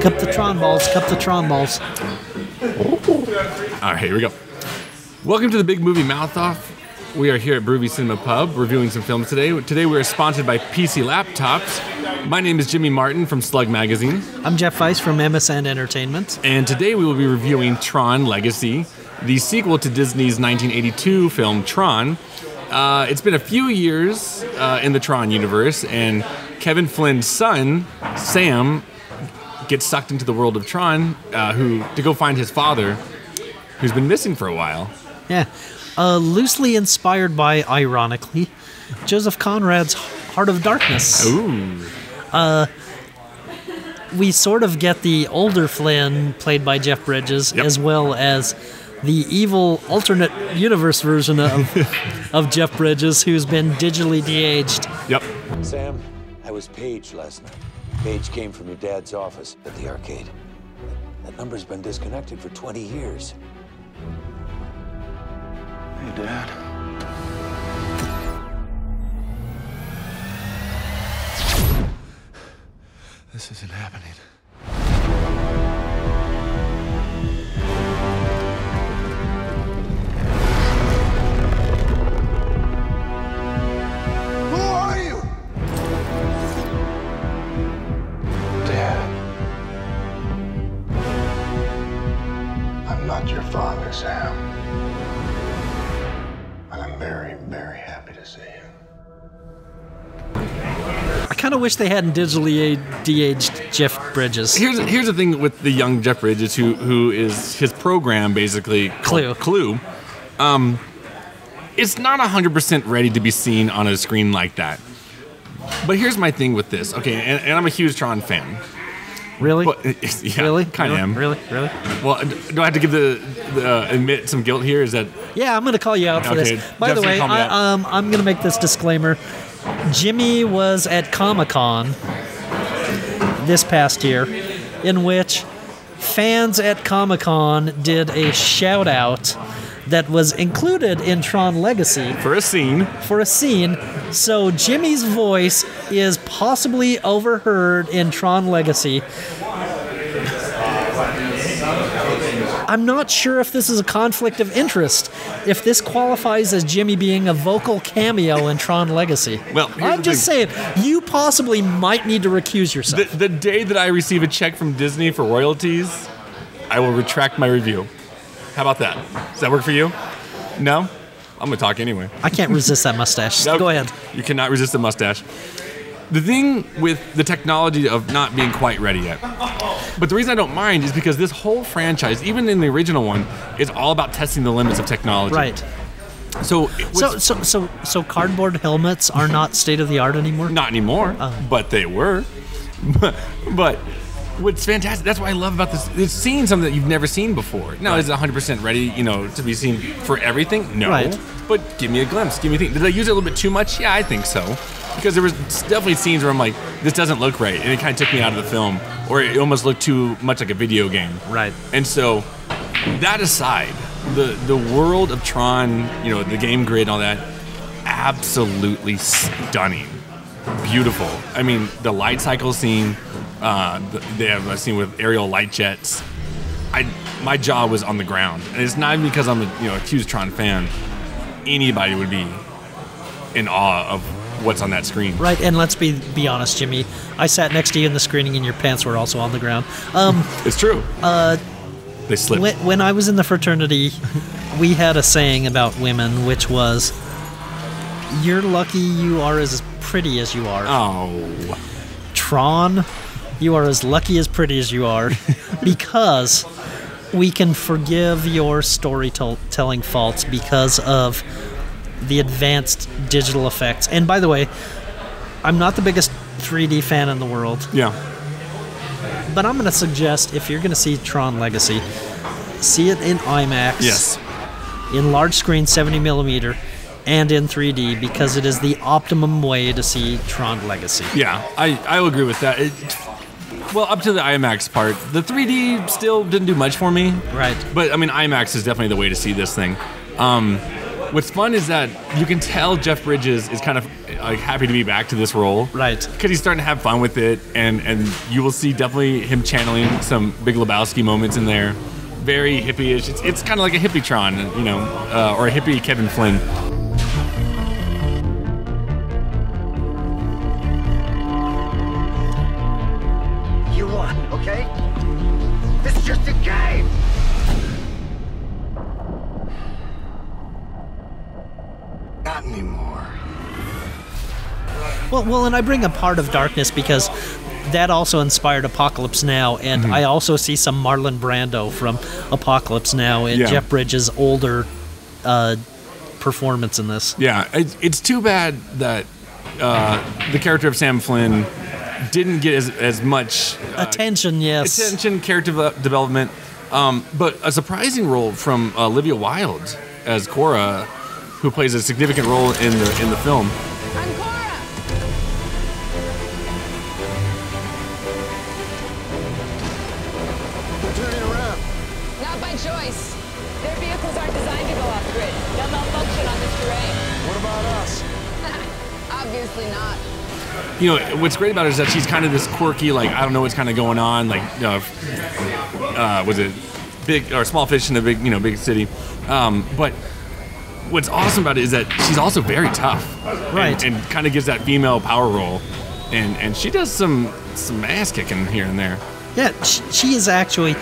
Cup the Tron balls, cup the Tron balls. All right, here we go. Welcome to the Big Movie Mouth Off. We are here at Broovy Cinema Pub reviewing some films today. Today we are sponsored by PC Laptops. My name is Jimmy Martin from SLUG Magazine. I'm Jeff Weiss from MSN Entertainment. And today we will be reviewing Tron Legacy, the sequel to Disney's 1982 film Tron. It's been a few years in the Tron universe, and Kevin Flynn's son, Sam, gets sucked into the world of Tron to go find his father, who's been missing for a while. Yeah. Loosely inspired by, ironically, Joseph Conrad's Heart of Darkness. Ooh. We sort of get the older Flynn, played by Jeff Bridges, Yep. as well as the evil alternate universe version of Jeff Bridges, who's been digitally de-aged. Yep. Sam, I was paged last night. Page came from your dad's office at the arcade. That number's been disconnected for 20 years. Hey, Dad. This isn't happening. Who are you? Dad. I'm not your father, Sam. And I'm very, very happy to see you. I kind of wish they hadn't digitally de-aged Jeff Bridges. Here's the thing with the young Jeff Bridges, who is his program basically Clue. Clue. It's not 100% ready to be seen on a screen like that. But here's my thing with this. Okay, and I'm a huge Tron fan. Really? But, yeah, Really? kind of am. Really? Well, do I have to give admit some guilt here? Is that Yeah, I'm going to call you out for Okay, this. By the Jeff's way, gonna call me out. I'm going to make this disclaimer. Jimmy was at Comic-Con this past year, in which fans at Comic-Con did a shout-out that was included in Tron Legacy for a scene? for a scene, so Jimmy's voice is possibly overheard in Tron Legacy. I'm not sure if this is a conflict of interest, if this qualifies as Jimmy being a vocal cameo in Tron Legacy. Well, here's I'm the just saying, you possibly might need to recuse yourself. The day that I receive a check from Disney for royalties, I will retract my review. How about that? Does that work for you? No? I'm going to talk anyway. I can't resist that mustache. No, Go ahead. You cannot resist the mustache. The thing with the technology of not being quite ready yet. But the reason I don't mind is because this whole franchise, even in the original one, is all about testing the limits of technology. Right. So, So cardboard helmets are not state of the art anymore? not anymore, but they were. But what's fantastic, that's what I love about this. It's seeing something that you've never seen before. Now, is it 100% ready, to be seen for everything? No. Right. But give me a glimpse. Give me a thing. Did I use it a little bit too much? Yeah, I think so. Because there was definitely scenes where I'm like, this doesn't look right. And it kind of took me out of the film. Or it almost looked too much like a video game. Right. And so, that aside, the world of Tron, the game grid and all that, absolutely stunning. Beautiful. I mean, the light cycle scene, they have a scene with aerial light jets. My jaw was on the ground. And it's not even because I'm a huge Tron fan. Anybody would be in awe of what's on that screen. Right, and let's be honest, Jimmy. I sat next to you in the screening, and your pants were also on the ground. It's true. They slipped. When I was in the fraternity, we had a saying about women, which was, "You're lucky you are as pretty as you are." Oh. Tron, you are as lucky as pretty as you are, because we can forgive your storytelling faults because of the advanced digital effects. And by the way, I'm not the biggest 3D fan in the world, Yeah. but I'm going to suggest, if you're going to see Tron Legacy, see it in IMAX. Yes. In large screen 70 millimeter and in 3D, because it is the optimum way to see Tron Legacy. Yeah, I will agree with that. Well, up to the IMAX part. The 3D still didn't do much for me. Right. But, I mean, IMAX is definitely the way to see this thing. What's fun is that you can tell Jeff Bridges is kind of like happy to be back to this role, Right. Because he's starting to have fun with it, and you will see definitely him channeling some Big Lebowski moments in there. Very hippie-ish. It's kind of like a hippie Tron, you know, or a hippie Kevin Flynn. You won, okay? This is just a game! Not anymore. Well, and I bring up Heart of Darkness because that also inspired Apocalypse Now, and I also see some Marlon Brando from Apocalypse Now and Jeff Bridges' older performance in this. Yeah, it's too bad that the character of Sam Flynn didn't get as much Attention, character development, but a surprising role from Olivia Wilde as Cora, who plays a significant role in the film. I'm Cora! Turning around. Not by choice. Their vehicles aren't designed to go off-grid. They'll malfunction on this terrain. What about us? Obviously not. You know, what's great about it is that she's kind of this quirky, like, I don't know what's kind of going on, like, was it big or small fish in a big city? But what's awesome about it is that she's also very tough, Right. And kind of gives that female power role, and she does some ass kicking here and there. Yeah, she is actually,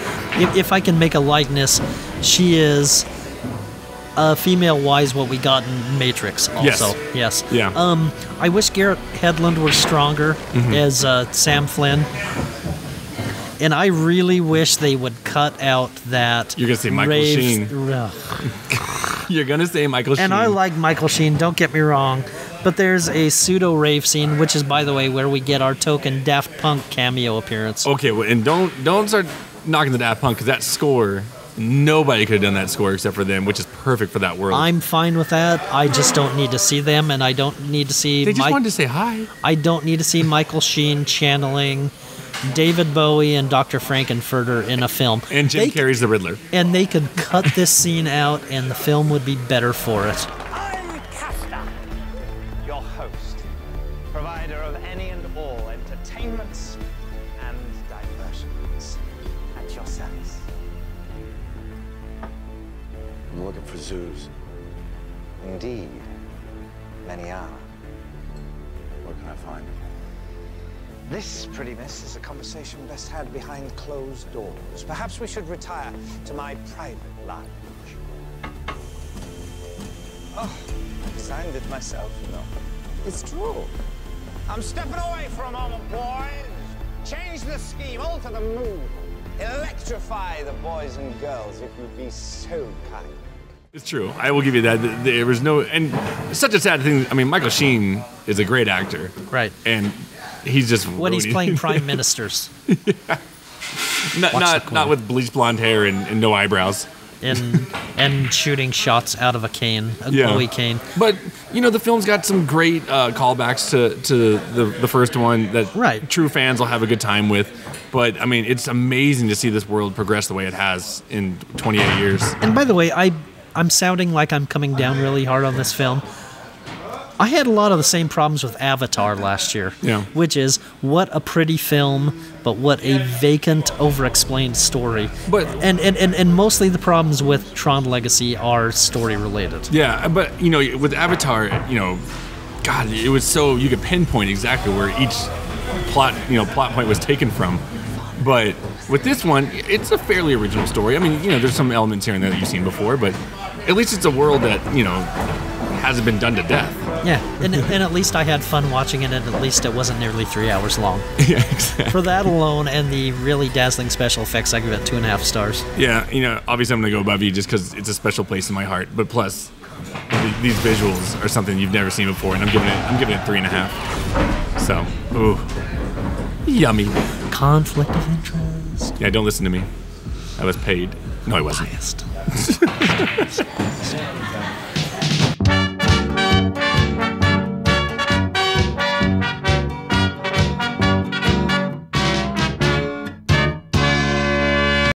if I can make a likeness, she is a female-wise what we got in Matrix also. Yes. Yeah. I wish Garrett Hedlund were stronger as Sam Flynn. And I really wish they would cut out that. You're gonna say Michael Sheen. You're gonna say Michael Sheen. And I like Michael Sheen, don't get me wrong. But there's a pseudo-rave scene, which is, by the way, where we get our token Daft Punk cameo appearance. Okay, well, and don't start knocking the Daft Punk, because that score, nobody could have done that score except for them, which is perfect for that world. I'm fine with that. I just don't need to see them, and I don't need to see... They just wanted to say hi. I don't need to see Michael Sheen channeling David Bowie and Dr. Frankenfurter in a film. And Jim Carrey's the Riddler. And they could cut this scene out, and the film would be better for it. I'm Castor, your host, provider of any and all entertainments and diversions at your service. I'm looking for zoos. Indeed. Many are. Where can I find them? This, pretty miss, is a conversation best had behind closed doors. Perhaps we should retire to my private lounge. Oh, I designed it myself, you know. It's true. I'm stepping away for a moment, boys. Change the scheme, alter the mood. Electrify the boys and girls, if you'd be so kind. It's true. I will give you that. There was no... And such a sad thing. I mean, Michael Sheen is a great actor. Right. And he's just... When he's playing prime ministers. Not with bleached blonde hair and no eyebrows. And shooting shots out of a cane, a glowy cane. But, you know, the film's got some great callbacks to the first one that true fans will have a good time with. But, I mean, it's amazing to see this world progress the way it has in 28 years. And by the way, I'm sounding like I'm coming down really hard on this film. I had a lot of the same problems with Avatar last year. Yeah. Which is, what a pretty film, but what a vacant, over-explained story. But and mostly the problems with Tron Legacy are story-related. Yeah, but, you know, with Avatar, you know, God, it was so... You could pinpoint exactly where each plot point was taken from. But with this one, it's a fairly original story. I mean, you know, there's some elements here and there that you've seen before, but at least it's a world that, you know, hasn't been done to death. Yeah, and at least I had fun watching it, and at least it wasn't nearly 3 hours long. Yeah, exactly. For that alone and the really dazzling special effects, I give it 2.5 stars. Yeah, you know, obviously I'm going to go above you just because it's a special place in my heart. But plus, these visuals are something you've never seen before, and I'm giving it 3.5. So, ooh, yummy. Conflict of interest. Yeah, don't listen to me. I was paid. No, I wasn't. Biased.